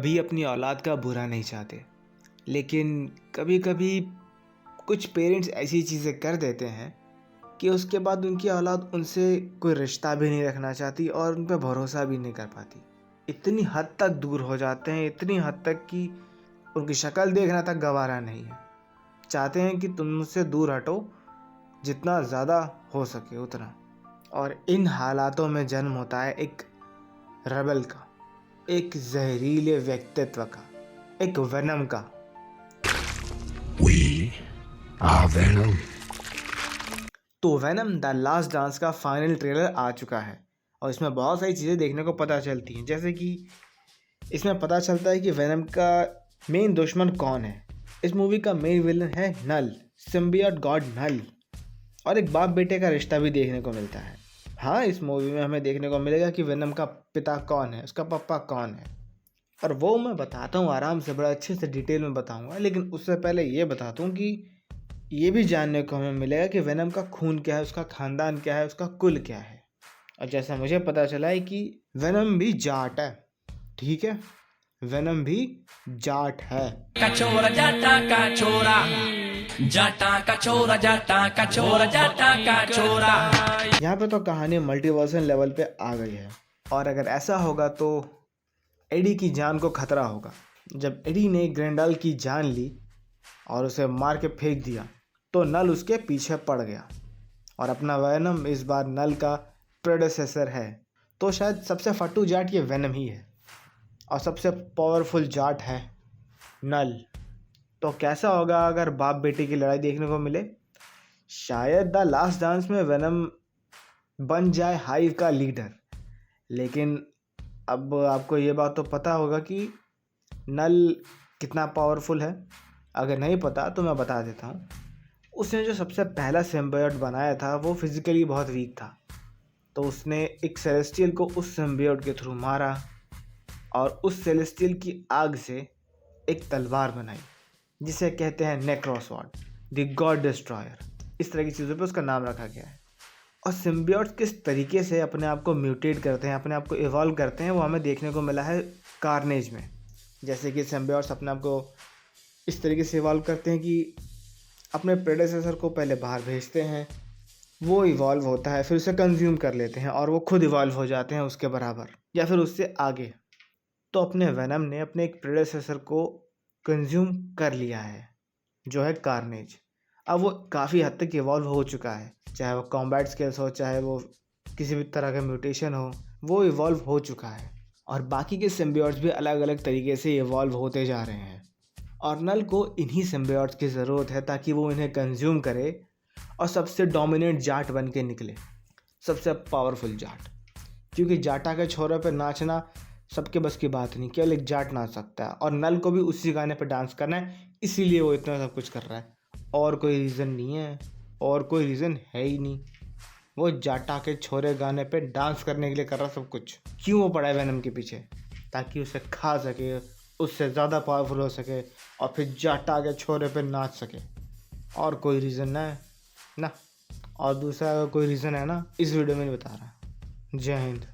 कभी अपनी औलाद का बुरा नहीं चाहते, लेकिन कभी कभी कुछ पेरेंट्स ऐसी चीज़ें कर देते हैं कि उसके बाद उनकी औलाद उनसे कोई रिश्ता भी नहीं रखना चाहती और उन पर भरोसा भी नहीं कर पाती। इतनी हद तक दूर हो जाते हैं, इतनी हद तक कि उनकी शक्ल देखना तक गवारा नहीं है। चाहते हैं कि तुम मुझसे दूर हटो, जितना ज़्यादा हो सके उतना। और इन हालातों में जन्म होता है एक रेबल का, एक जहरीले व्यक्तित्व का, एक वेनम का। We are Venom. तो वेनम द लास्ट डांस का फाइनल ट्रेलर आ चुका है और इसमें बहुत सारी चीज़ें देखने को पता चलती हैं। जैसे कि इसमें पता चलता है कि वेनम का मेन दुश्मन कौन है। इस मूवी का मेन विलन है नल, सिम्बियोट गॉड नल। और एक बाप बेटे का रिश्ता भी देखने को मिलता है। हाँ, इस मूवी में हमें देखने को मिलेगा कि वेनम का पिता कौन है, उसका पापा कौन है। और वो मैं बताता हूँ आराम से, बड़ा अच्छे से डिटेल में बताऊँगा। लेकिन उससे पहले ये बताता हूँ कि ये भी जानने को हमें मिलेगा कि वेनम का खून क्या है, उसका खानदान क्या है, उसका कुल क्या है। और जैसा मुझे पता चला है कि वेनम भी जाट है। ठीक है, वेनम भी जाट है। कचोरा जाटा का छोरा, जाटा का छोरा, जाटा का छोरा, जाटा का छोरा। यहाँ पे तो कहानी मल्टीवर्सल लेवल पे आ गई है। और अगर ऐसा होगा तो एडी की जान को खतरा होगा। जब एडी ने ग्रेंडाल की जान ली और उसे मार के फेंक दिया तो नल उसके पीछे पड़ गया। और अपना वेनम इस बार नल का प्रेडेसेसर है। तो शायद सबसे फट्टू जाट ये वेनम ही है और सबसे पावरफुल जाट है नल। तो कैसा होगा अगर बाप बेटे की लड़ाई देखने को मिले? शायद द लास्ट डांस में वेनम बन जाए हाइव का लीडर। लेकिन अब आपको ये बात तो पता होगा कि नल कितना पावरफुल है। अगर नहीं पता तो मैं बता देता हूँ। उसने जो सबसे पहला सिम्बियोट बनाया था वो फिजिकली बहुत वीक था। तो उसने एक सेलेस्टियल को उस सिम्बियोट के थ्रू मारा और उस सेलेस्टियल की आग से एक तलवार बनाई जिसे कहते हैं नेक्रोसॉर्ड, द गॉड डिस्ट्रॉयर। इस तरह की चीज़ों पे उसका नाम रखा गया है। और सिम्बियोट्स किस तरीके से अपने आप को म्यूटेट करते हैं, अपने आप को इवॉल्व करते हैं, वो हमें देखने को मिला है कार्नेज में। जैसे कि सिम्बियोट्स अपने आप को इस तरीके से इवॉल्व करते हैं कि अपने प्रेडेसेसर को पहले बाहर भेजते हैं, वो इवॉल्व होता है, फिर उसे कंज्यूम कर लेते हैं और वो खुद इवॉल्व हो जाते हैं उसके बराबर या फिर उससे आगे। तो अपने वेनम ने अपने एक प्रेडेसेसर को कंज्यूम कर लिया है जो है कार्नेज। अब वो काफ़ी हद तक इवॉल्व हो चुका है, चाहे वो कॉम्बैट स्किल्स हो, चाहे वो किसी भी तरह का म्यूटेशन हो, वो इवॉल्व हो चुका है। और बाकी के सिम्बियोट्स भी अलग अलग तरीके से इवॉल्व होते जा रहे हैं। और नल को इन्हीं सिम्बियोट्स की ज़रूरत है ताकि वो इन्हें कंज्यूम करे और सबसे डोमिनेंट जाट बन के निकले, सबसे पावरफुल जाट। क्योंकि जाटा के छोरे पे नाचना सबके बस की बात नहीं, केवल एक जाट नाच सकता है। और नल को भी उसी गाने पे डांस करना है, इसीलिए वो इतना सब कुछ कर रहा है। और कोई रीज़न नहीं है, और कोई रीज़न है ही नहीं। वो जाटा के छोरे गाने पे डांस करने के लिए कर रहा सब कुछ। क्यों वो पड़ा है वेनम के पीछे? ताकि उसे खा सके, उससे ज़्यादा पावरफुल हो सके और फिर जाटा के छोरे पे नाच सके। और कोई रीज़न ना है ना। और दूसरा अगर कोई रीज़न है ना, इस वीडियो में नहीं बता रहा। जय हिंद।